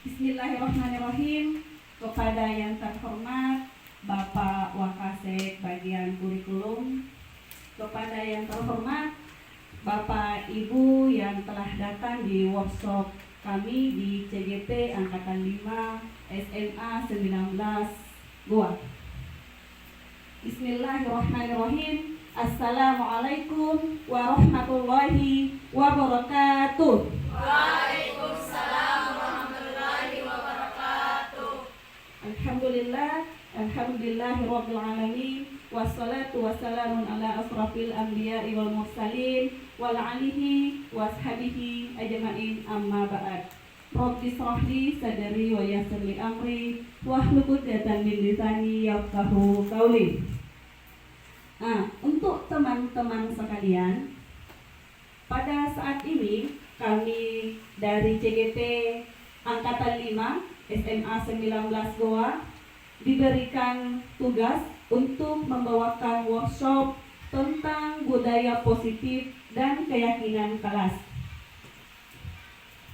Bismillahirrahmanirrahim. Kepada yang terhormat Bapak Wakasek Bagian Kurikulum, kepada yang terhormat Bapak Ibu yang telah datang di workshop kami di CGP Angkatan 5 SMA 19 Goa. Bismillahirrahmanirrahim. Assalamualaikum warahmatullahi wabarakatuh. Waalaikumsalam warahmatullahi wabarakatuh. Alhamdulillahirabbil alamin, wassalatu wassalamu ala asrafil anbiya'i wal mursalin wa ala alihi washabihi ajmain, amma ba'd. Rabbi shrahli sadri wa yassir li amri wahlul 'uqdatam min lisani yafqahu qawli. Untuk teman-teman sekalian, pada saat ini kami dari CGP Angkatan 5 SMA 19 Goa diberikan tugas untuk membawakan workshop tentang budaya positif dan keyakinan kelas.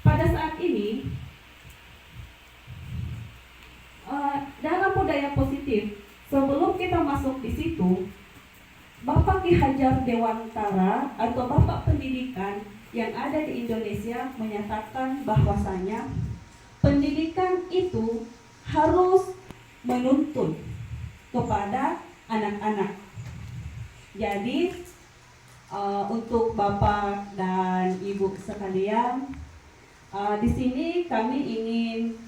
Pada saat ini, dalam budaya positif, sebelum kita masuk di situ, Bapak Ki Hajar Dewantara atau Bapak Pendidikan yang ada di Indonesia menyatakan bahwasanya pendidikan itu harus menuntun kepada anak-anak. Jadi untuk Bapak dan Ibu sekalian, di sini kami ingin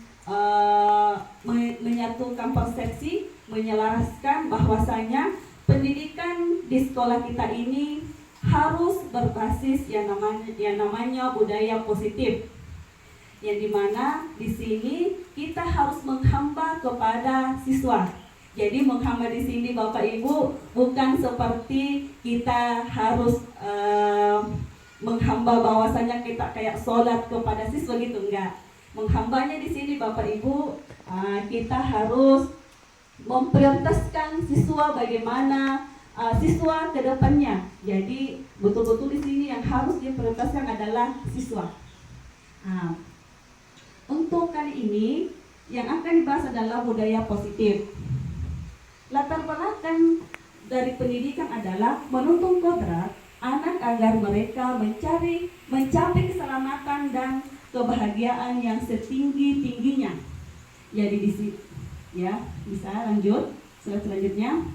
menyatukan persepsi, menyelaraskan bahwasanya pendidikan di sekolah kita ini harus berbasis yang namanya budaya positif, yang dimana di sini kita harus menghamba kepada siswa. Jadi menghamba di sini Bapak Ibu bukan seperti kita harus menghamba bahwasanya kita kayak sholat kepada siswa gitu, enggak. Menghambanya di sini Bapak Ibu, kita harus memprioritaskan siswa bagaimana siswa ke depannya. Jadi betul-betul di sini yang harus diprioritaskan adalah siswa. Untuk kali ini yang akan dibahas adalah budaya positif. Latar belakang dari pendidikan adalah menuntun kodrat anak agar mereka mencapai keselamatan dan kebahagiaan yang setinggi-tingginya. Jadi di sini ya, bisa lanjut slide selanjutnya.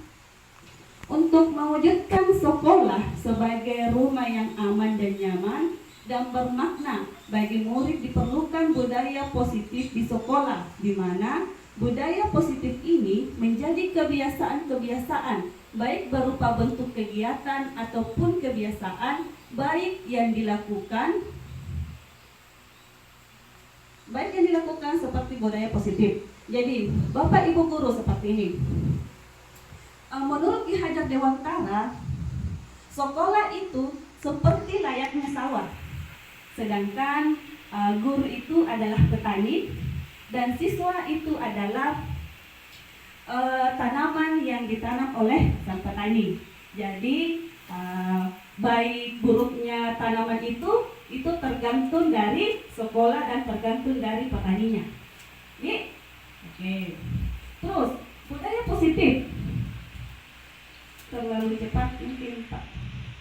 Untuk mewujudkan sekolah sebagai rumah yang aman dan nyaman dan bermakna bagi murid, diperlukan budaya positif di sekolah, di mana budaya positif ini menjadi kebiasaan-kebiasaan baik berupa bentuk kegiatan ataupun kebiasaan baik yang dilakukan seperti budaya positif. Jadi Bapak Ibu guru seperti ini, menurut Ki Hajar Dewantara, sekolah itu seperti layaknya sawah, sedangkan guru itu adalah petani dan siswa itu adalah tanaman yang ditanam oleh sang petani. Jadi baik buruknya tanaman itu tergantung dari sekolah dan tergantung dari petaninya. Oke. Terus budaya positif. Terlalu cepat mungkin Pak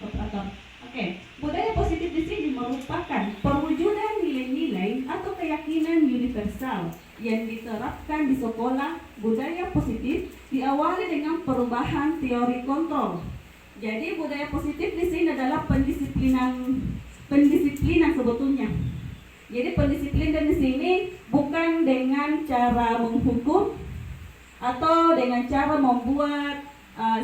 Operator. Oke. Budaya positif di sini merupakan perwujudan nilai-nilai atau keyakinan universal yang diterapkan di sekolah. Budaya positif diawali dengan perubahan teori kontrol. Jadi budaya positif di sini adalah pendisiplinan sebetulnya. Jadi pendisiplinan di sini bukan dengan cara menghukum atau dengan cara membuat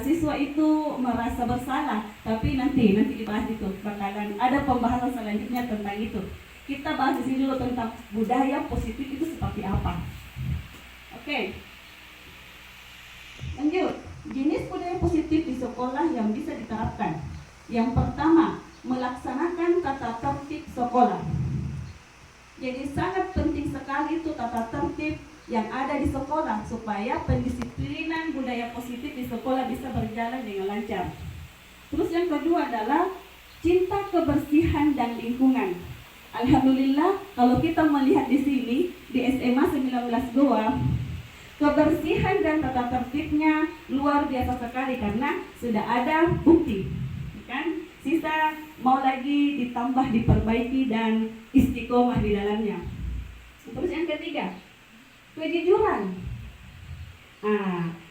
siswa itu merasa bersalah, tapi nanti dibahas itu, bakalan ada pembahasan selanjutnya tentang itu. Kita bahas di sini dulu tentang budaya positif itu seperti apa. Oke. Lanjut, jenis budaya positif di sekolah yang bisa diterapkan. Yang pertama, melaksanakan tata tertib sekolah. Jadi sangat penting sekali itu tata tertib yang ada di sekolah supaya pendisiplinan budaya positif di sekolah bisa berjalan dengan lancar. Terus yang kedua adalah cinta kebersihan dan lingkungan. Alhamdulillah kalau kita melihat di sini di SMA 19 Goa, kebersihan dan tata tertibnya luar biasa sekali karena sudah ada bukti, kan? Sisa mau lagi ditambah, diperbaiki dan istiqomah di dalamnya. Terus yang ketiga, kejujuran.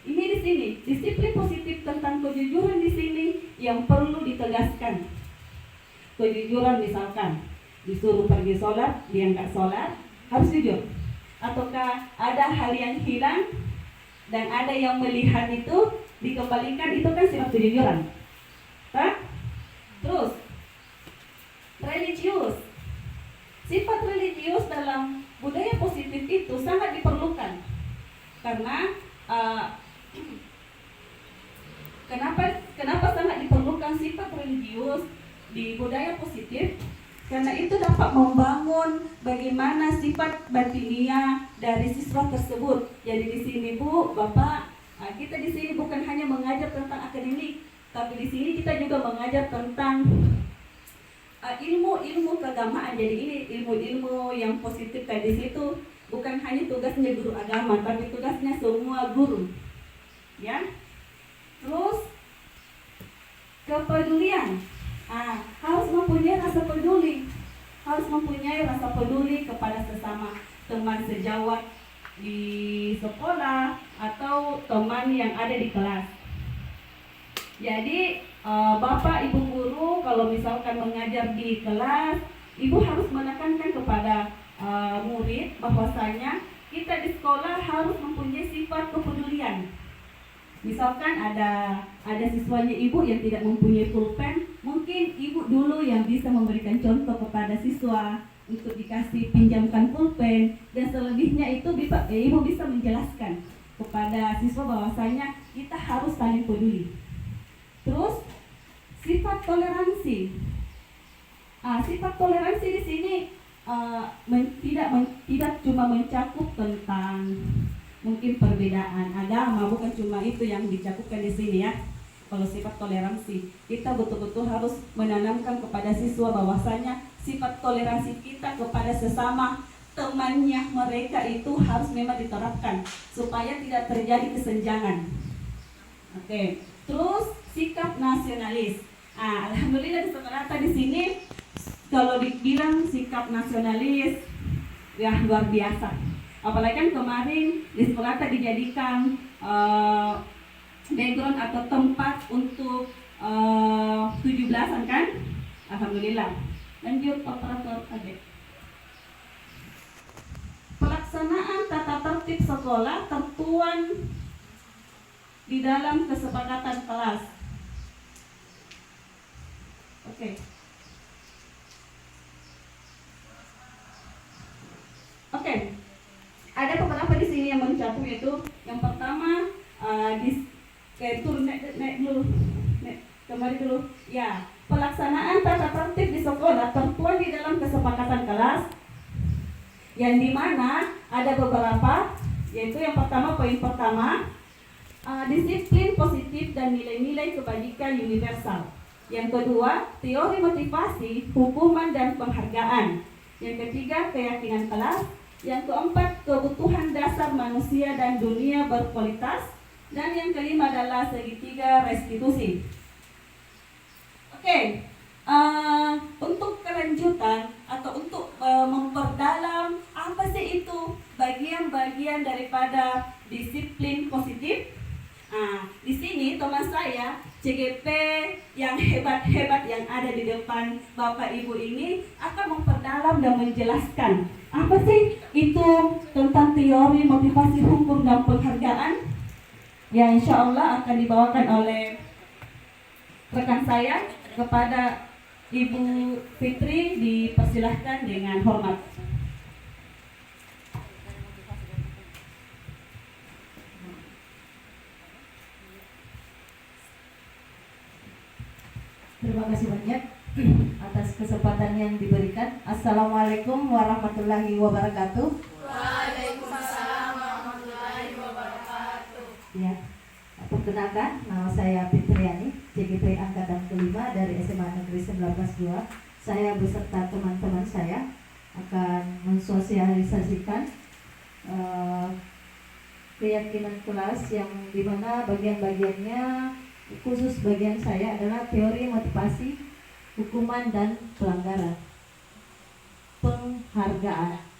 Ini di sini disiplin positif tentang kejujuran di sini yang perlu ditegaskan. Kejujuran misalkan disuruh pergi sholat, dia nggak sholat, harus jujur. Ataukah ada hal yang hilang dan ada yang melihat itu dikembalikan, itu kan sifat kejujuran. Terus religius. Sifat religius dalam budaya positif itu sangat diperlukan karena kenapa sangat diperlukan sifat religius di budaya positif? Karena itu dapat membangun bagaimana sifat batinia dari siswa tersebut. Jadi di sini Bu, Bapak, kita di sini bukan hanya mengajar tentang akademik, tapi di sini kita juga mengajar tentang ilmu keagamaan. Jadi ini ilmu-ilmu yang positif kayak di situ bukan hanya tugasnya guru agama, tapi tugasnya semua guru. Ya. Terus kepedulian. Harus mempunyai rasa peduli. Harus mempunyai rasa peduli kepada sesama teman sejawat di sekolah atau teman yang ada di kelas. Jadi Bapak Ibu guru kalau misalkan mengajar di kelas, Ibu harus menekankan kepada murid bahwasanya kita di sekolah harus mempunyai sifat kepedulian. Misalkan ada siswanya Ibu yang tidak mempunyai pulpen, mungkin Ibu dulu yang bisa memberikan contoh kepada siswa untuk dikasih pinjamkan pulpen, dan selebihnya itu Ibu bisa menjelaskan kepada siswa bahwasanya kita harus saling peduli. Terus sifat toleransi. Sifat toleransi di sini tidak cuma mencakup tentang mungkin perbedaan agama, bukan cuma itu yang dicakupkan di sini ya. Kalau sifat toleransi, kita betul-betul harus menanamkan kepada siswa bahwasanya sifat toleransi kita kepada sesama temannya mereka itu harus memang diterapkan supaya tidak terjadi kesenjangan. Oke. Terus sikap nasionalis. Alhamdulillah di sekolah di sini kalau dibilang sikap nasionalis ya luar biasa. Apalagi kan kemarin di sekolah dijadikan background atau tempat untuk 17-an kan? Alhamdulillah. Lanjut operator adik. Pelaksanaan tata tertib sekolah tertuang di dalam kesepakatan kelas. Oke. Ada beberapa di sini yang mencakup, yaitu yang pertama kembali dulu. Ya, pelaksanaan tata tertib di sekolah tertuang di dalam kesepakatan kelas, yang dimana ada beberapa, yaitu yang pertama, poin pertama, disiplin positif dan nilai-nilai kebajikan universal. Yang kedua, teori motivasi, hukuman dan penghargaan. Yang ketiga, keyakinan kelas. Yang keempat, kebutuhan dasar manusia dan dunia berkualitas. Dan yang kelima adalah segitiga restitusi. Oke, untuk kelanjutan atau untuk memperdalam apa sih itu bagian-bagian daripada disiplin positif. Di sini teman saya CGP yang hebat-hebat yang ada di depan Bapak Ibu ini akan memperdalam dan menjelaskan apa sih itu tentang teori motivasi, hukum dan penghargaan, yang insya Allah akan dibawakan oleh rekan saya. Kepada Ibu Fitri dipersilahkan dengan hormat. Terima kasih banyak atas kesempatan yang diberikan. Assalamualaikum warahmatullahi wabarakatuh. Waalaikumsalam warahmatullahi wabarakatuh. Ya, perkenalkan, nama saya Fitriani, CGP angkatan kelima dari SMA Negeri 19 2. saya beserta teman-teman saya akan mensosialisasikan keyakinan kelas yang dimana bagian-bagiannya khusus bagian saya adalah teori motivasi, hukuman dan pelanggaran, penghargaan.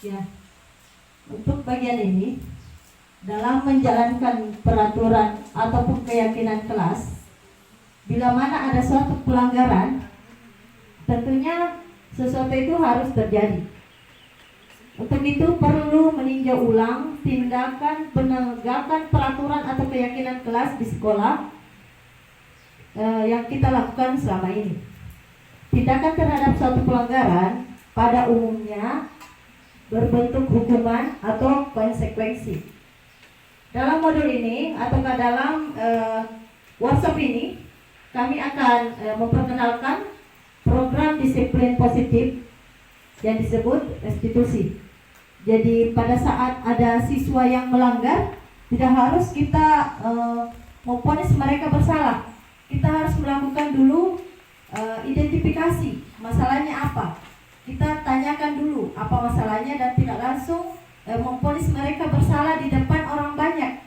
Ya, untuk bagian ini dalam menjalankan peraturan ataupun keyakinan kelas, bila mana ada suatu pelanggaran, tentunya sesuatu itu harus terjadi. Untuk itu perlu meninjau ulang tindakan penegakan peraturan atau keyakinan kelas di sekolah yang kita lakukan selama ini. Tindakan terhadap suatu pelanggaran pada umumnya berbentuk hukuman atau konsekuensi. Dalam modul ini atau dalam workshop ini kami akan memperkenalkan program disiplin positif yang disebut restitusi. Jadi pada saat ada siswa yang melanggar, tidak harus kita memvonis mereka bersalah. Kita harus melakukan dulu identifikasi masalahnya apa. Kita tanyakan dulu apa masalahnya dan tidak langsung memvonis mereka bersalah di depan orang banyak.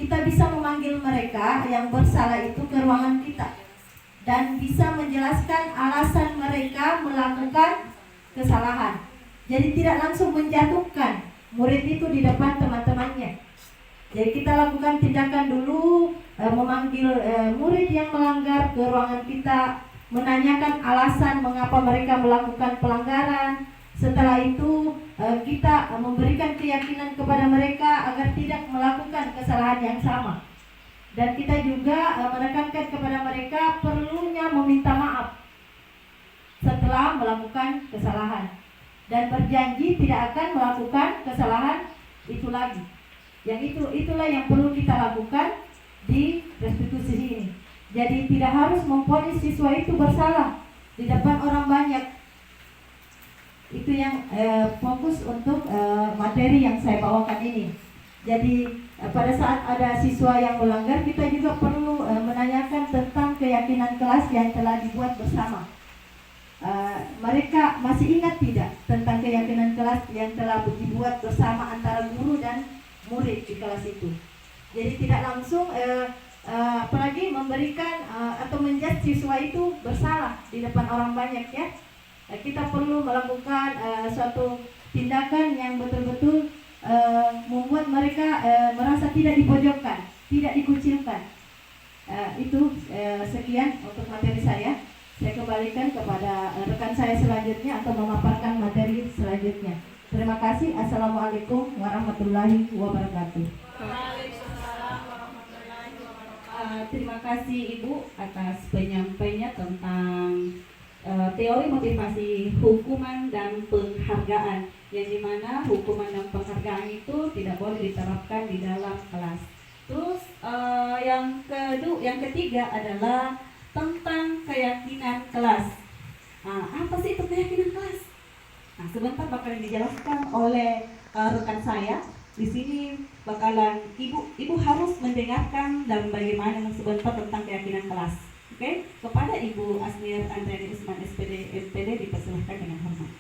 Kita bisa memanggil mereka yang bersalah itu ke ruangan kita dan bisa menjelaskan alasan mereka melakukan kesalahan. Jadi tidak langsung menjatuhkan murid itu di depan teman-temannya. Jadi kita lakukan tindakan dulu, memanggil murid yang melanggar ke ruangan kita, menanyakan alasan mengapa mereka melakukan pelanggaran. Setelah itu kita memberikan keyakinan kepada mereka agar tidak melakukan kesalahan yang sama. Dan kita juga menekankan kepada mereka perlunya meminta maaf setelah melakukan kesalahan dan berjanji tidak akan melakukan kesalahan itu lagi. Itulah yang perlu kita lakukan di restitusi ini. Jadi tidak harus memvonis siswa itu bersalah di depan orang banyak. Itu yang fokus untuk materi yang saya bawakan ini. Jadi pada saat ada siswa yang melanggar, kita juga perlu menanyakan tentang keyakinan kelas yang telah dibuat bersama. Mereka masih ingat tidak tentang keyakinan kelas yang telah dibuat bersama antara guru dan murid di kelas itu. Jadi tidak langsung apalagi memberikan atau menjudge siswa itu bersalah di depan orang banyak ya. Kita perlu melakukan suatu tindakan yang betul-betul membuat mereka merasa tidak dipojokkan, tidak dikucilkan. Sekian untuk materi saya. Saya kembalikan kepada rekan saya selanjutnya atau memaparkan materi selanjutnya. Terima kasih. Assalamualaikum warahmatullahi wabarakatuh. Terima kasih Ibu atas penyampaiannya tentang teori motivasi hukuman dan penghargaan, yang dimana hukuman dan penghargaan itu tidak boleh diterapkan di dalam kelas. Terus yang ketiga adalah tentang keyakinan kelas. Apa sih itu keyakinan kelas? Sebentar bakalan dijelaskan oleh rekan saya. Di sini bakalan ibu harus mendengarkan dan bagaimana sebentar tentang keyakinan kelas. Oke? Kepada Ibu Asnir Andriani Usman SPD MPD dipersilahkan dengan hormat.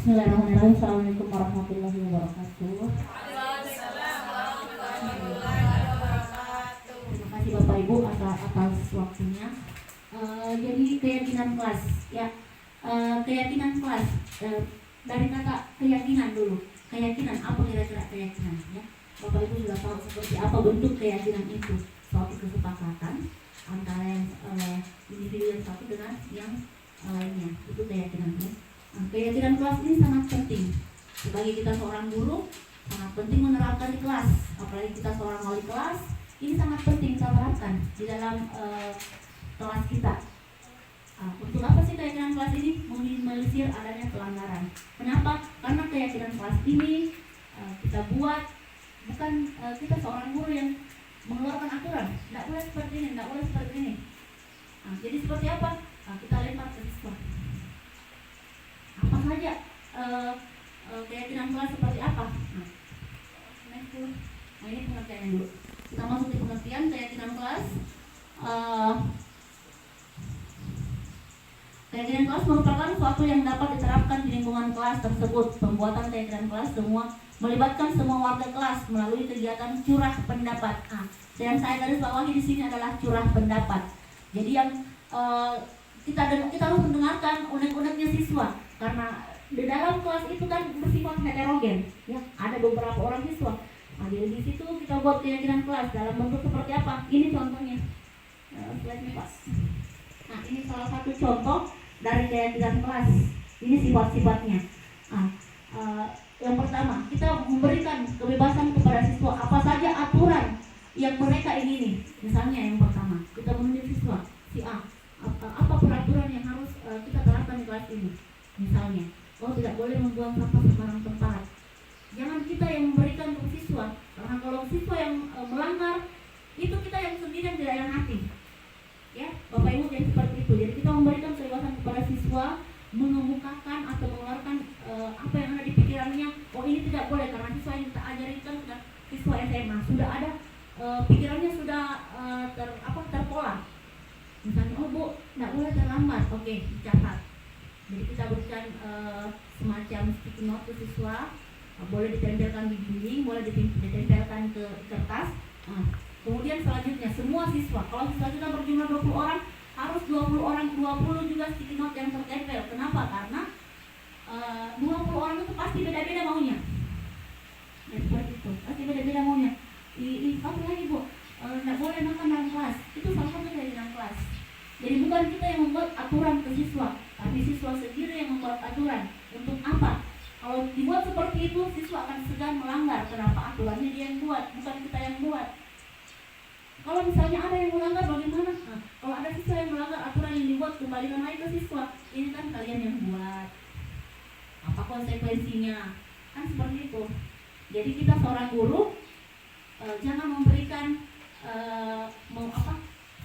Bismillahirrahmanirrahim. Assalamualaikum warahmatullahi wabarakatuh. Terima kasih Bapak Ibu atas waktunya. Jadi keyakinan kelas ya, keyakinan kelas dari kata keyakinan dulu. Keyakinan apa kira-kira keyakinan ya? Bapak Ibu sudah tahu seperti apa bentuk keyakinan itu. Suatu kesepakatan antara yang individu yang satu dengan yang lainnya. Itu keyakinan ya. Keyakinan kelas ini sangat penting. Sebagai kita seorang guru, sangat penting menerapkan di kelas. Apalagi kita seorang wali kelas, Ini sangat penting kita terapkan di dalam kelas kita. Untuk apa sih keyakinan kelas ini? Meminimalisir adanya pelanggaran. Kenapa? Karena keyakinan kelas ini kita buat bukan kita seorang guru yang mengeluarkan aturan. Tidak boleh seperti ini, tidak boleh seperti ini. Jadi seperti apa? Kita lempar ke siswa. Apa saja keyakinan kelas seperti apa? Nah, ini pengertiannya dulu. Kita masuk di pengertian keyakinan kelas. Keyakinan kelas merupakan suatu yang dapat diterapkan di lingkungan kelas tersebut. Pembuatan keyakinan kelas melibatkan semua warga kelas melalui kegiatan curah pendapat. Yang saya garis bawahi di sini adalah curah pendapat. Jadi yang kita harus mendengarkan unek-uneknya siswa, karena di dalam kelas itu kan bersifat heterogen, ya. Ada beberapa orang siswa. Jadi di situ kita buat keyakinan kelas dalam bentuk seperti apa? Ini contohnya. Slide-nya Pak. Nah, ini salah satu contoh dari keyakinan kelas. Ini sifat-sifatnya. Yang pertama, kita memberikan kebebasan kepada siswa apa saja aturan yang mereka ingini. Misalnya yang pertama, kita menunjuk siswa si A, apa peraturan yang harus kita terapkan di kelas ini. Misalnya, tidak boleh membuang sampah sembarang tempat. Jangan kita yang memberikan untuk siswa, karena kalau siswa yang melanggar, itu kita yang sendiri yang tidak yang hati. Ya, Bapak Ibu, jadi seperti itu. Jadi kita memberikan kebebasan kepada siswa mengemukakan atau mengeluarkan apa yang ada di pikirannya. Ini tidak boleh, karena siswa yang kita ajarkan sudah siswa SMA, sudah ada pikirannya sudah terpola. Misalnya, Bu, tidak boleh terlambat. Oke, dicatat. Jadi kita berikan semacam sticky note ke siswa, boleh ditempelkan di dinding, boleh ditempelkan ke kertas. Kemudian selanjutnya semua siswa, kalau siswa kita berjumlah 20 orang, harus 20 orang, 20 juga sticky note yang tertempel. Kenapa? Karena 20 orang itu pasti beda-beda maunya. Ya, seperti itu, pasti beda-beda maunya. Apa lagi, Bu? Tidak boleh makan dalam kelas. Itu salah satu dari dalam kelas. Jadi bukan kita yang membuat aturan ke siswa, tapi siswa sendiri yang membuat aturan. Untuk apa? Kalau dibuat seperti itu, siswa akan segan melanggar. Kenapa? Aturannya dia yang buat, bukan kita yang buat. Kalau misalnya ada yang melanggar, bagaimana? Kalau ada siswa yang melanggar aturan yang dibuat, kembalikan lagi ke siswa. Ini kan kalian yang buat. Apa konsekuensinya? Kan seperti itu. Jadi kita seorang guru jangan memberikan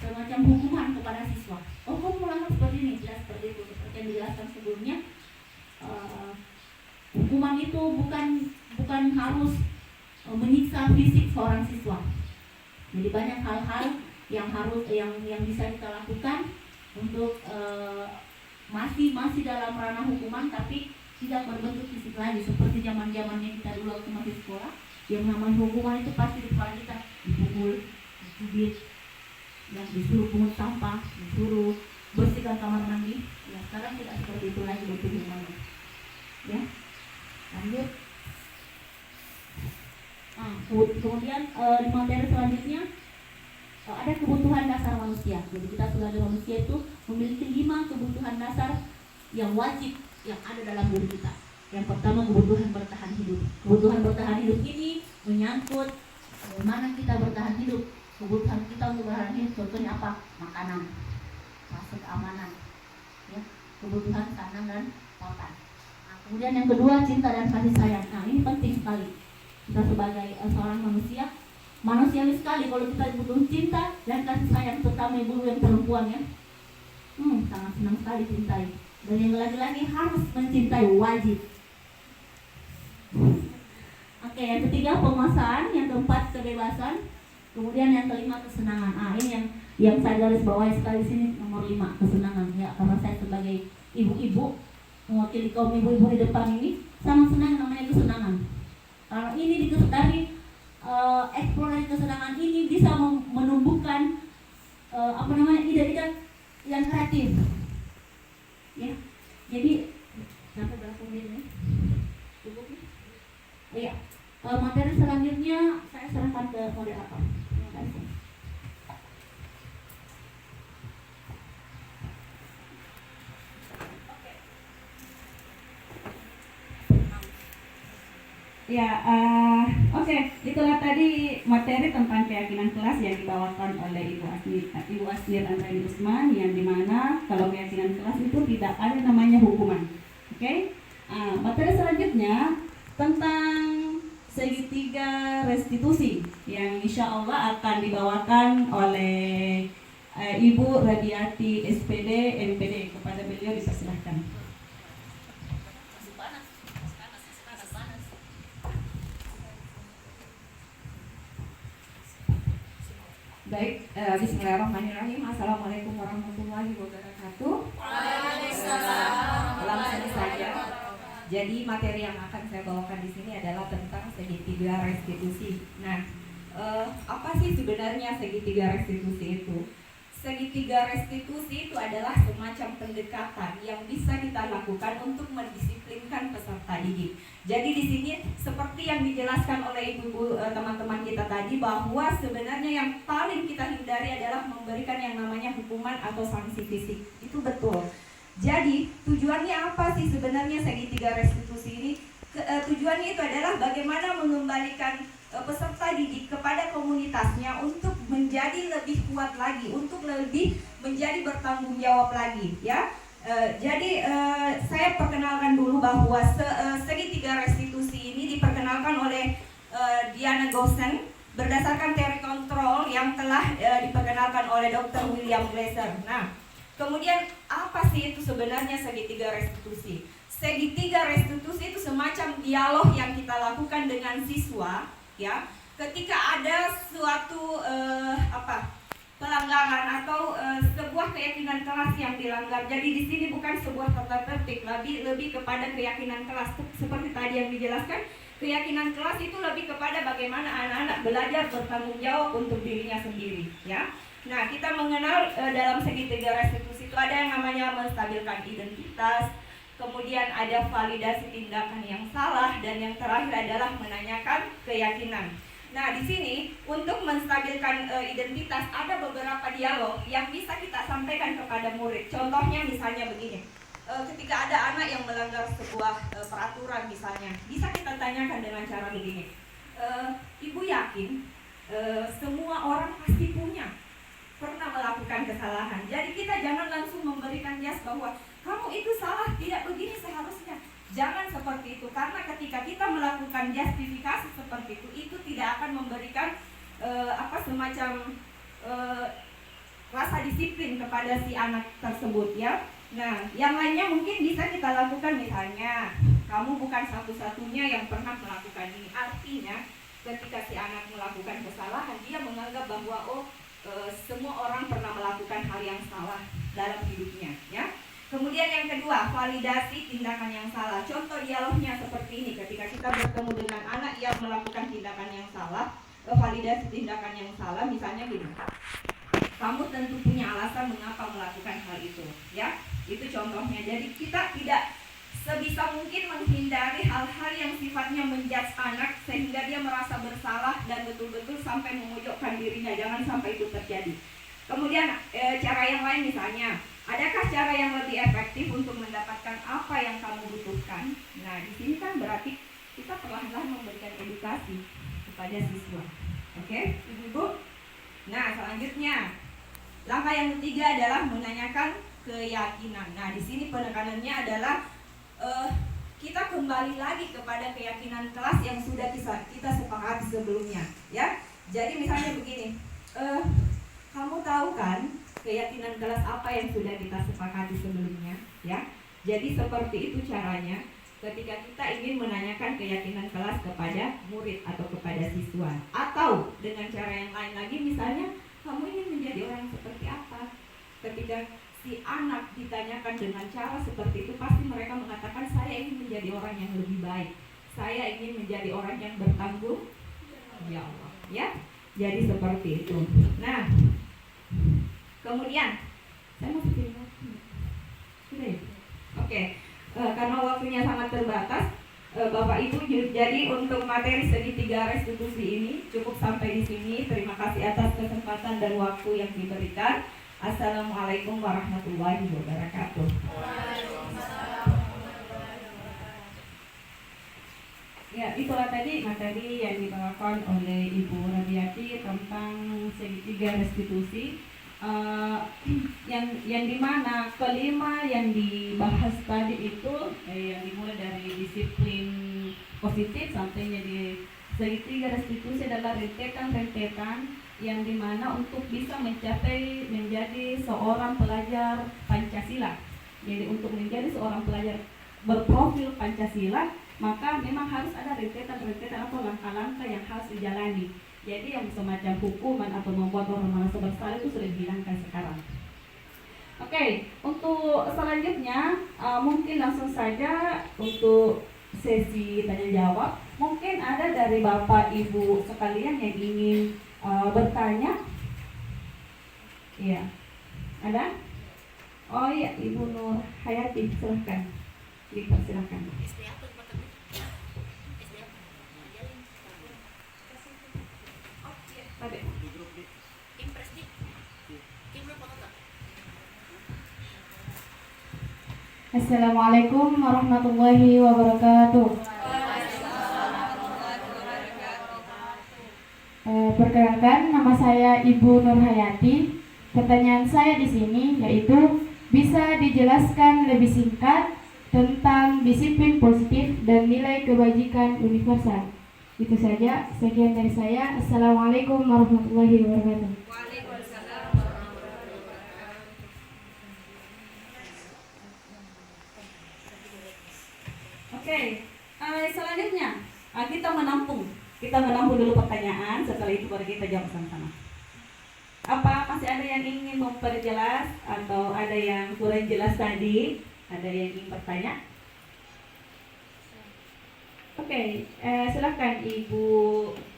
semacam hukuman kepada siswa. Kamu melanggar seperti ini, jelas seperti itu. Seperti yang dijelaskan sebelumnya, hukuman itu bukan harus menyiksa fisik seorang siswa. Jadi banyak hal-hal yang bisa kita lakukan untuk masih dalam ranah hukuman, tapi tidak berbentuk fisik lagi seperti zaman-zamannya kita dulu waktu masih sekolah. Yang namanya hukuman itu pasti di kepala kita, dipukul, dicubit, yang disuruh pungut sampah, disuruh bersihkan kamar mandi. Ya, sekarang tidak seperti itu lagi bentuk hukumannya. Ya, lanjut. Kemudian di materi selanjutnya ada kebutuhan dasar manusia. Jadi kita sebagai manusia itu memiliki 5 kebutuhan dasar yang wajib yang ada dalam diri kita. Yang pertama, kebutuhan bertahan hidup. Kebutuhan bertahan hidup ini menyangkut bagaimana kita bertahan hidup. Kebutuhan kita untuk bertahan hidup contohnya apa? Makanan, masuk keamanan, ya, kebutuhan sandang dan papan. Kemudian yang kedua, cinta dan kasih sayang. Ini penting sekali. Kita sebagai seorang manusia, manusiawi sekali kalau kita butuh cinta dan kasih sayang, terutama ibu yang perempuan, ya. Sangat senang sekali cintai. Dan yang laki-laki harus mencintai, wajib. Oke, yang ketiga penguasaan, yang keempat kebebasan, kemudian yang kelima kesenangan. Ini yang saya garis bawahi sekali sini, nomor 5, kesenangan, ya. Karena saya sebagai ibu-ibu mewakili kaum ibu-ibu di depan ini sangat senang namanya kesenangan. Karena ini dari eksplorasi kesenangan ini bisa menumbuhkan ide-ide yang kreatif. Ya, jadi sampai berapa menit ini? Cukup ya? Iya. Materi selanjutnya saya serahkan ke moderator. Terima kasih. Ya, oke, itulah tadi materi tentang keyakinan kelas yang dibawakan oleh Ibu Asnir Andraini Usman, yang dimana kalau keyakinan kelas itu tidak ada namanya hukuman. Oke, materi selanjutnya tentang segitiga restitusi yang insya Allah akan dibawakan oleh Ibu Radiati SPD MPD. Kepada beliau dipersilahkan. Baik, bismillahirrahmanirrahim. Assalamualaikum warahmatullahi wabarakatuh. Langsung saja. Jadi materi yang akan saya bawakan di sini adalah tentang segitiga restitusi. Nah, apa sih sebenarnya segitiga restitusi itu? Segitiga restitusi itu adalah semacam pendekatan yang bisa kita lakukan untuk mendisiplinkan peserta didik. Jadi di sini seperti yang dijelaskan oleh ibu-ibu teman-teman kita tadi, bahwa sebenarnya yang paling kita hindari adalah memberikan yang namanya hukuman atau sanksi fisik. Itu betul. Jadi tujuannya apa sih sebenarnya segitiga restitusi ini? Tujuannya itu adalah bagaimana mengembalikan peserta didik kepada komunitasnya untuk menjadi lebih kuat lagi, untuk lebih menjadi bertanggung jawab lagi, ya. Jadi saya perkenalkan dulu bahwa segitiga restitusi ini diperkenalkan oleh Diana Gosen berdasarkan teori kontrol yang telah diperkenalkan oleh Dr. William Glasser. Nah, kemudian apa sih itu sebenarnya segitiga restitusi? Segitiga restitusi itu semacam dialog yang kita lakukan dengan siswa, ya, ketika ada suatu pelanggaran atau sebuah keyakinan kelas yang dilanggar. Jadi di sini bukan sebuah tata tertib, lebih kepada keyakinan kelas. Seperti tadi yang dijelaskan, keyakinan kelas itu lebih kepada bagaimana anak-anak belajar bertanggung jawab untuk dirinya sendiri, ya. Nah, kita mengenal dalam segitiga restitusi itu ada yang namanya menstabilkan identitas, kemudian ada validasi tindakan yang salah, dan yang terakhir adalah menanyakan keyakinan. Nah, di sini untuk menstabilkan identitas ada beberapa dialog yang bisa kita sampaikan kepada murid. Contohnya misalnya begini, ketika ada anak yang melanggar sebuah peraturan misalnya, bisa kita tanyakan dengan cara begini, Ibu yakin semua orang pasti pernah melakukan kesalahan. Jadi kita jangan langsung memberikan jas bahwa kamu itu salah, tidak begini seharusnya. Jangan seperti itu, karena ketika kita melakukan justifikasi seperti itu tidak akan memberikan semacam rasa disiplin kepada si anak tersebut, ya. Nah, yang lainnya mungkin bisa kita lakukan, misalnya kamu bukan satu-satunya yang pernah melakukan ini. Artinya ketika si anak melakukan kesalahan, dia menganggap bahwa semua orang pernah melakukan hal yang salah dalam hidupnya, ya. Kemudian yang kedua, validasi tindakan yang salah. Contoh dialognya seperti ini, ketika kita bertemu dengan anak yang melakukan tindakan yang salah, validasi tindakan yang salah, misalnya gini, kamu tentu punya alasan mengapa melakukan hal itu, ya. Itu contohnya. Jadi kita tidak sebisa mungkin menghindari hal-hal yang sifatnya menjudge anak sehingga dia merasa bersalah dan betul-betul sampai memojokkan dirinya. Jangan sampai itu terjadi. Kemudian cara yang lain misalnya, adakah cara yang lebih efektif untuk mendapatkan apa yang kamu butuhkan? Nah, di sini kan berarti kita perlahan-lahan memberikan edukasi kepada siswa. Oke, Ibu-ibu? Nah, selanjutnya langkah yang ketiga adalah menanyakan keyakinan. Nah, di sini penekanannya adalah kita kembali lagi kepada keyakinan kelas yang sudah kita sepakati sebelumnya, ya. Jadi misalnya begini, kamu tahu kan keyakinan kelas apa yang sudah kita sepakati sebelumnya, ya. Jadi seperti itu caranya ketika kita ingin menanyakan keyakinan kelas kepada murid atau kepada siswa. Atau dengan cara yang lain lagi, misalnya kamu ingin menjadi orang seperti apa? Ketika si anak ditanyakan dengan cara seperti itu, pasti mereka mengatakan, saya ingin menjadi orang yang lebih baik, saya ingin menjadi orang yang bertanggung jawab, ya. Jadi seperti itu. Nah, kemudian saya mau bikin sudah ya? Oke. Karena waktunya sangat terbatas, Bapak Ibu, jadi untuk materi segitiga restitusi ini cukup sampai di sini. Terima kasih atas kesempatan dan waktu yang diberikan. Assalamualaikum warahmatullahi wabarakatuh. Ya, itulah tadi materi yang dibawakan oleh Ibu Rabiati tentang segitiga restitusi. Yang dimana kelima yang dibahas tadi itu yang dimulai dari disiplin positif sampai jadi segitiga restitusi adalah rentetan-rentetan yang dimana untuk bisa mencapai menjadi seorang pelajar Pancasila. Jadi untuk menjadi seorang pelajar berprofil Pancasila, maka memang harus ada rentetan-rentetan atau langkah-langkah yang harus dijalani. Jadi yang semacam hukuman atau membuat orang merasa bersalah itu sudah dihilangkan sekarang. Oke, untuk selanjutnya mungkin langsung saja untuk sesi tanya jawab. Mungkin ada dari Bapak Ibu sekalian yang ingin bertanya. Iya, ada? Oh iya, Ibu Nur Hayati, silahkan. Dipersilahkan. Assalamualaikum warahmatullahi wabarakatuh. Perkenalkan, nama saya Ibu Nur Hayati. Pertanyaan saya di sini yaitu bisa dijelaskan lebih singkat tentang disiplin positif dan nilai kebajikan universal. Itu saja. Sekian dari saya. Assalamualaikum warahmatullahi wabarakatuh. Oke, selanjutnya kita menampung dulu pertanyaan. Setelah itu baru kita jawab sama-sama. Apa masih ada yang ingin memperjelas atau ada yang kurang jelas tadi? Ada yang ingin bertanya? Oke, silakan Ibu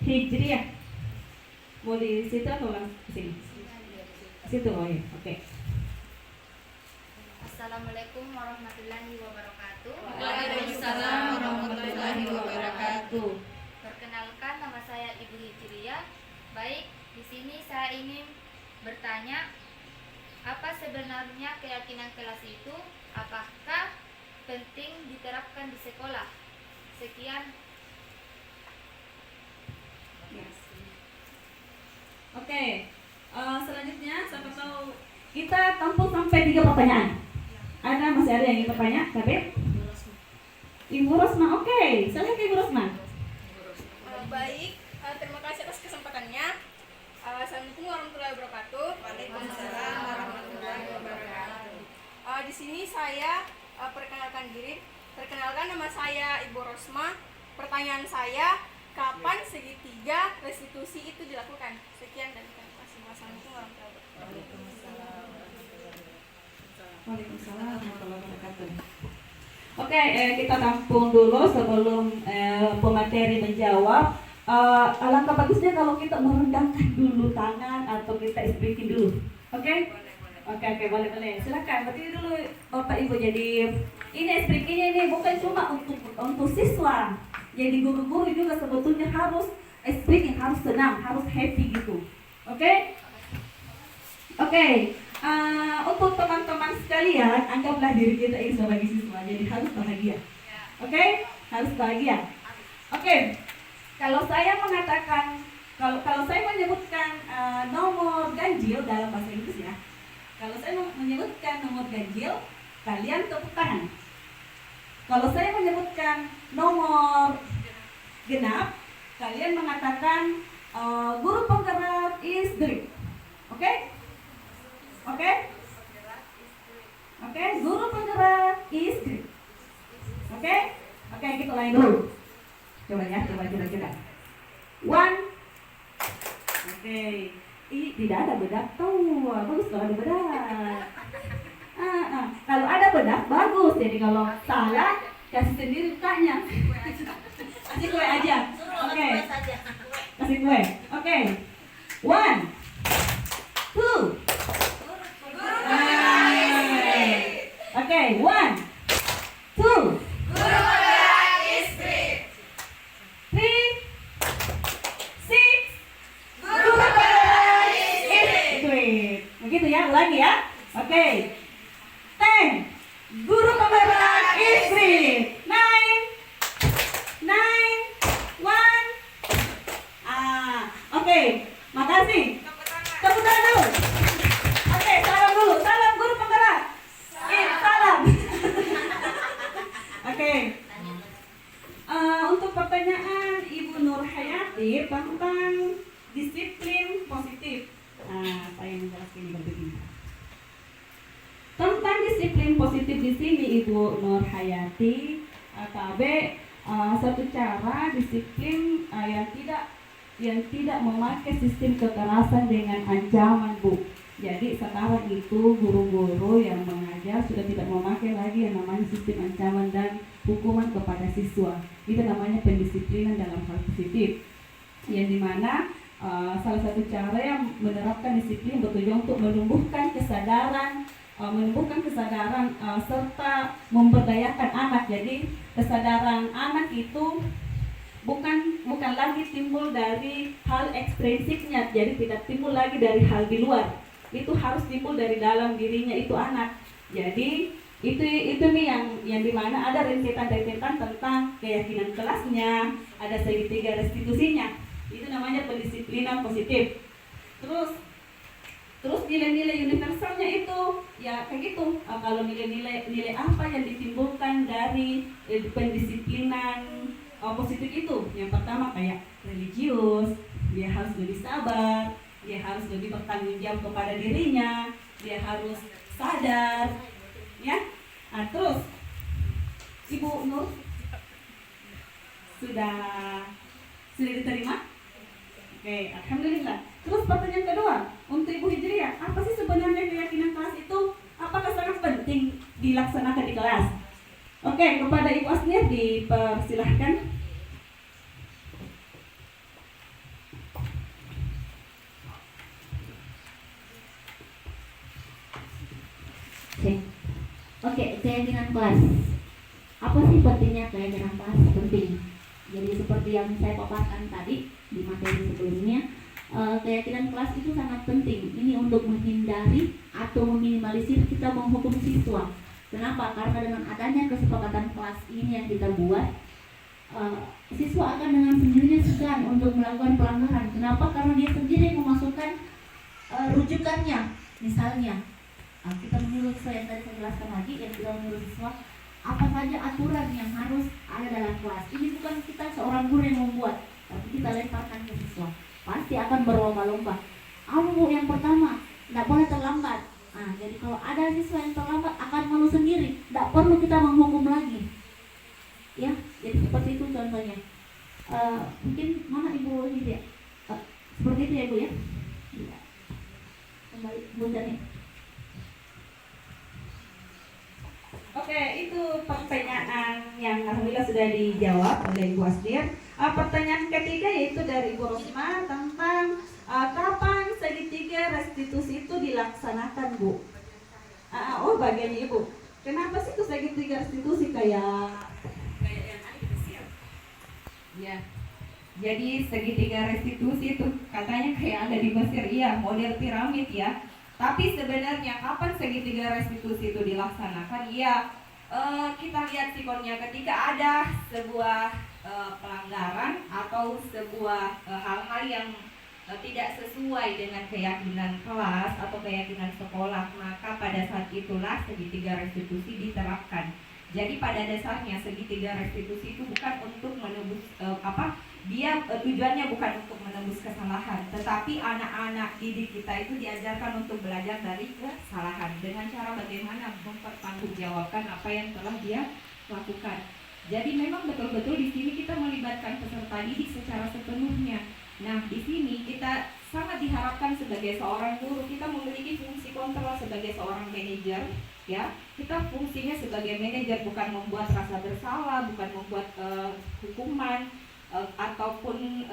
Hijriah. Mau di situ atau langsung ke sini? Situ, oh ya, oke. Assalamualaikum warahmatullahi wabarakatuh. Waalaikumsalam warahmatullahi wabarakatuh. Perkenalkan, nama saya Ibu Hijriah. Baik, di sini saya ingin bertanya, apa sebenarnya keyakinan kelas itu? Apakah penting diterapkan di sekolah? Sekian. Oke, selanjutnya siapa tahu kita tampung sampai 3 pertanyaan. Masih ada yang ingin bertanya? Tapi Ibu Rosma, oke. Silakan Ibu Rosma. Baik, terima kasih atas kesempatannya. Assalamualaikum warahmatullahi wabarakatuh. Waalaikumsalam warahmatullahi wabarakatuh. Di sini saya perkenalkan diri. Perkenalkan, nama saya Ibu Rosma. Pertanyaan saya, kapan segitiga restitusi itu dilakukan? Sekian dan terima kasih. Wassalamualaikum warahmatullahi wabarakatuh. Waalaikumsalam warahmatullahi wabarakatuh. Oke, kita tampung dulu sebelum pemateri menjawab. Alangkah bagusnya kalau kita merendahkan dulu tangan atau kita speaking dulu. Oke? Oke, boleh. Silakan, berdiri dulu Bapak Ibu. Jadi ini speakingnya ini bukan cuma untuk siswa. Jadi guru-guru juga sebetulnya harus speaking, harus senang, harus happy gitu. Oke? Untuk teman-teman sekalian, anggaplah diri kita ini sebagai siswa, jadi harus bahagia. Oke? Harus bahagia. Oke. Kalau saya mengatakan, kalau saya menyebutkan nomor ganjil dalam bahasa Inggris ya. Kalau saya menyebutkan nomor ganjil, kalian tepuk tangan. Kalau saya menyebutkan nomor genap, kalian mengatakan guru penggerak is Greek. Oke? Guru penggerak is Greek. Oke, kita lain dulu. Coba. One. Tidak ada bedak tuh. Bagus kalau ada bedak. Kalau ada bedak bagus. Jadi kalau salah kasih sendiri mukanya. Kasih kue aja. Oke. Kasih kue. Oke. One. Two. Oke. One. Two. Three, 6, begitu ya, ulangi ya. Oke. 10, guru penggerak istri. 9, Oke, makasih. Tepuk tangan dulu. Oke, salam dulu. Salam guru penggerak. Salam. Oke. Untuk pertanyaan Ibu Nur Hayati tentang disiplin positif. Saya menjelaskan ini begini. Tentang disiplin positif di sini Ibu Nur Hayati, KB satu cara disiplin yang tidak memakai sistem kekerasan dengan ancaman, Bu. Jadi sekarang itu guru-guru yang mengajar sudah tidak memakai lagi yang namanya sistem ancaman dan hukuman kepada siswa. Itu namanya pendisiplinan dalam hal positif. Yang dimana salah satu cara yang menerapkan disiplin bertujuan untuk menumbuhkan kesadaran serta memberdayakan anak. Jadi kesadaran anak itu bukan lagi timbul dari hal ekstrinsipnya, jadi tidak timbul lagi dari hal di luar. Itu harus timbul dari dalam dirinya itu anak. Jadi itu nih yang dimana ada rentetan tentang keyakinan kelasnya, ada segitiga restitusinya. Itu namanya pendisiplinan positif. Terus nilai-nilai universalnya itu ya kayak gitu. Kalau nilai apa yang ditimbulkan dari pendisiplinan positif itu, yang pertama kayak religius, dia harus lebih sabar, dia harus lebih bertanggung jawab kepada dirinya, dia harus sadar, ya. Terus Ibu Nur sudah diterima? Oke, alhamdulillah. Terus pertanyaan kedua untuk Ibu Hijriah, apa sih sebenarnya keyakinan kelas itu? Apakah sangat penting dilaksanakan di kelas? Oke, kepada Ibu Asniah dipersilahkan. Oke, keyakinan kelas. Apa sih pentingnya keyakinan kelas? Penting. Jadi seperti yang saya paparkan tadi di materi sebelumnya, keyakinan kelas itu sangat penting. Ini untuk menghindari atau meminimalisir kita menghukum siswa. Kenapa? Karena dengan adanya kesepakatan kelas ini yang kita buat, siswa akan dengan sendirinya segan untuk melakukan pelanggaran. Kenapa? Karena dia sendiri memasukkan rujukannya. Misalnya, kita menyuruh siswa yang tadi saya jelaskan lagi, yang kita menyuruh siswa apa saja aturan yang harus ada dalam kelas. Ini bukan kita seorang guru yang membuat, tapi kita lemparkan ke siswa. Pasti akan berlomba-lomba. Kamu yang pertama, tidak boleh terlambat. Jadi kalau ada siswa yang terlambat akan malu sendiri, tidak perlu kita menghukum lagi. Ya, jadi seperti itu contohnya. Mungkin mana Ibu Hidya? Seperti itu ya Bu ya. Kembali Bu Jani. Oke, itu pertanyaan yang alhamdulillah sudah dijawab oleh Ibu Asniah. Pertanyaan ketiga yaitu dari Ibu Rosma tentang kapan segitiga restitusi itu dilaksanakan, Bu? Bagiannya Ibu. Kenapa sih itu segitiga restitusi kayak yang ada di Mesir? Ya. Jadi segitiga restitusi itu katanya kayak ada di Mesir, iya, model piramid ya. Tapi sebenarnya kapan segitiga restitusi itu dilaksanakan? Ya, kita lihat sikonnya ketika ada sebuah pelanggaran atau sebuah hal-hal yang tidak sesuai dengan keyakinan kelas atau keyakinan sekolah, maka pada saat itulah segitiga restitusi diterapkan. Jadi pada dasarnya segitiga restitusi itu bukan untuk menebus tujuannya bukan untuk menembus kesalahan, tetapi anak-anak didik kita itu diajarkan untuk belajar dari kesalahan dengan cara bagaimana mempertanggungjawabkan apa yang telah dia lakukan. Jadi memang betul-betul di sini kita melibatkan peserta didik secara sepenuhnya. Nah, di sini kita sangat diharapkan sebagai seorang guru kita memiliki fungsi kontrol sebagai seorang manajer, ya. Kita fungsinya sebagai manajer bukan membuat rasa bersalah, bukan membuat hukuman ataupun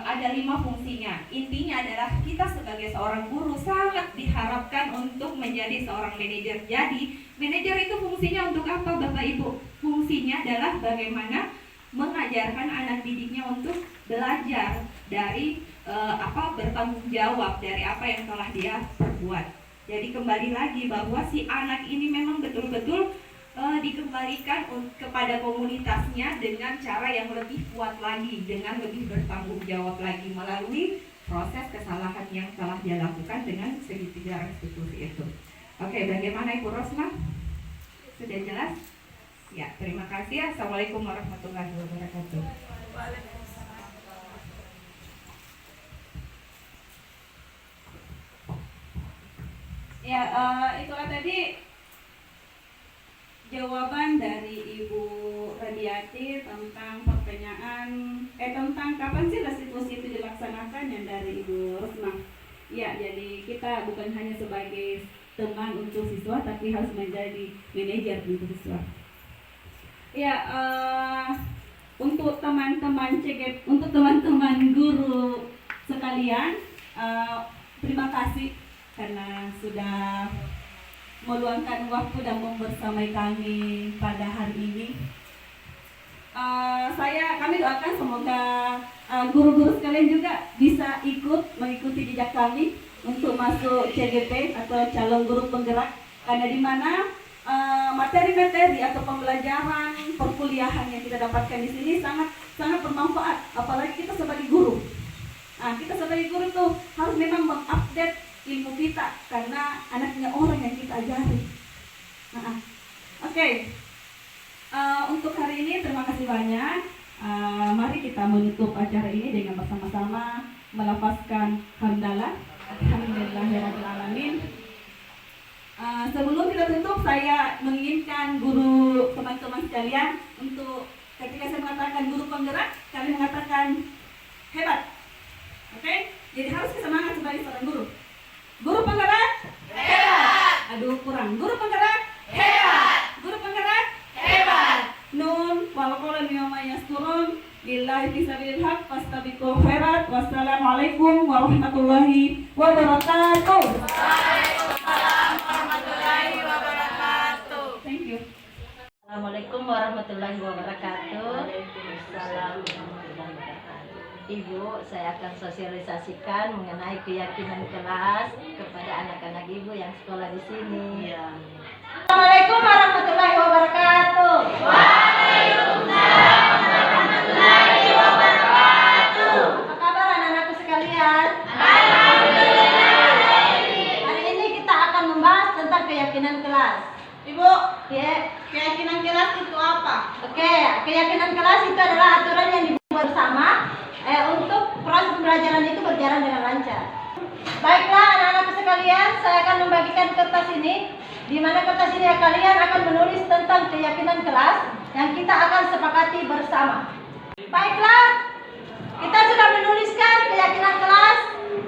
ada 5 fungsinya. Intinya adalah kita sebagai seorang guru sangat diharapkan untuk menjadi seorang manajer. Jadi manajer itu fungsinya untuk apa, Bapak Ibu? Fungsinya adalah bagaimana mengajarkan anak didiknya untuk belajar dari bertanggung jawab dari apa yang telah dia perbuat. Jadi kembali lagi bahwa si anak ini memang betul-betul dikembalikan kepada komunitasnya dengan cara yang lebih kuat lagi, dengan lebih bertanggung jawab lagi melalui proses kesalahan yang telah dia lakukan dengan segitiga restitusi itu. Oke, bagaimana Ibu Rosma? Sudah jelas? Ya, terima kasih. Assalamualaikum warahmatullahi wabarakatuh. Ya, itulah tadi jawaban dari Ibu Radiati tentang pertanyaan tentang kapan sih restitusi itu dilaksanakan yang dari Ibu Rosma. Ya, jadi kita bukan hanya sebagai teman untuk siswa, tapi harus menjadi manajer untuk siswa. Ya, untuk teman-teman untuk teman-teman guru sekalian, terima kasih karena sudah meluangkan waktu dan membersamai kami pada hari ini. Kami doakan semoga guru-guru sekalian juga bisa mengikuti jejak kami untuk masuk CGP atau calon guru penggerak, karena di mana materi-materi atau pembelajaran perkuliahan yang kita dapatkan di sini sangat bermanfaat, apalagi kita sebagai guru. Kita sebagai guru tuh harus memang mengupdate ilmu kita karena anaknya orang yang kita ajari. Oke. Untuk hari ini terima kasih banyak. Mari kita menutup acara ini dengan bersama-sama melafazkan hamdalah. Alhamdulillahirrahmanirrahim. Sebelum kita tutup, saya menginginkan guru teman-teman sekalian untuk ketika saya mengatakan guru penggerak, kalian mengatakan hebat. Oke? Jadi harus semangat sebagai seorang guru. Guru penggerak hebat. Aduh, kurang. Guru penggerak hebat. Guru penggerak hebat. Nun wal qalam yawma yasturun lillahi fisabilil haq fastabiqul khairat. Wassalamualaikum warahmatullahi wabarakatuh. Waalaikumsalam warahmatullahi wabarakatuh. Thank you. Assalamualaikum warahmatullahi wabarakatuh. Waalaikumsalam. Ibu, saya akan sosialisasikan mengenai keyakinan kelas kepada anak-anak ibu yang sekolah di sini. Assalamualaikum warahmatullahi wabarakatuh. Waalaikumsalam warahmatullahi wabarakatuh. Apa kabar anak-anakku sekalian? Alhamdulillah. Hari ini kita akan membahas tentang keyakinan kelas. Ibu, keyakinan kelas itu apa? Oke, keyakinan kelas itu adalah aturan yang dibuat bersama untuk proses pembelajaran itu berjalan dengan lancar. Baiklah anak-anak sekalian, saya akan membagikan kertas ini, di mana kertas ini kalian akan menulis tentang keyakinan kelas yang kita akan sepakati bersama. Baiklah, kita sudah menuliskan keyakinan kelas.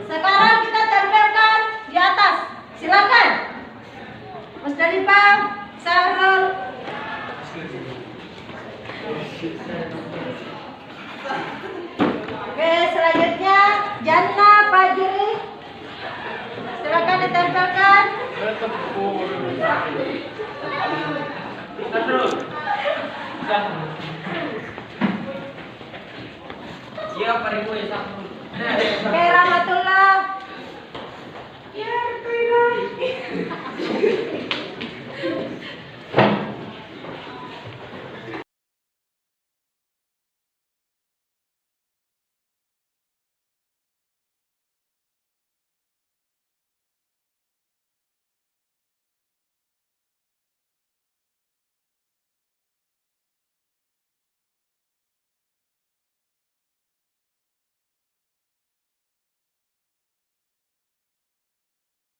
Sekarang kita tempelkan di atas. Silakan. Musdalifah, Sahrul. Oke, selanjutnya Jannah Fajri. Silakan ditempelkan. Oke, Rahmatullah.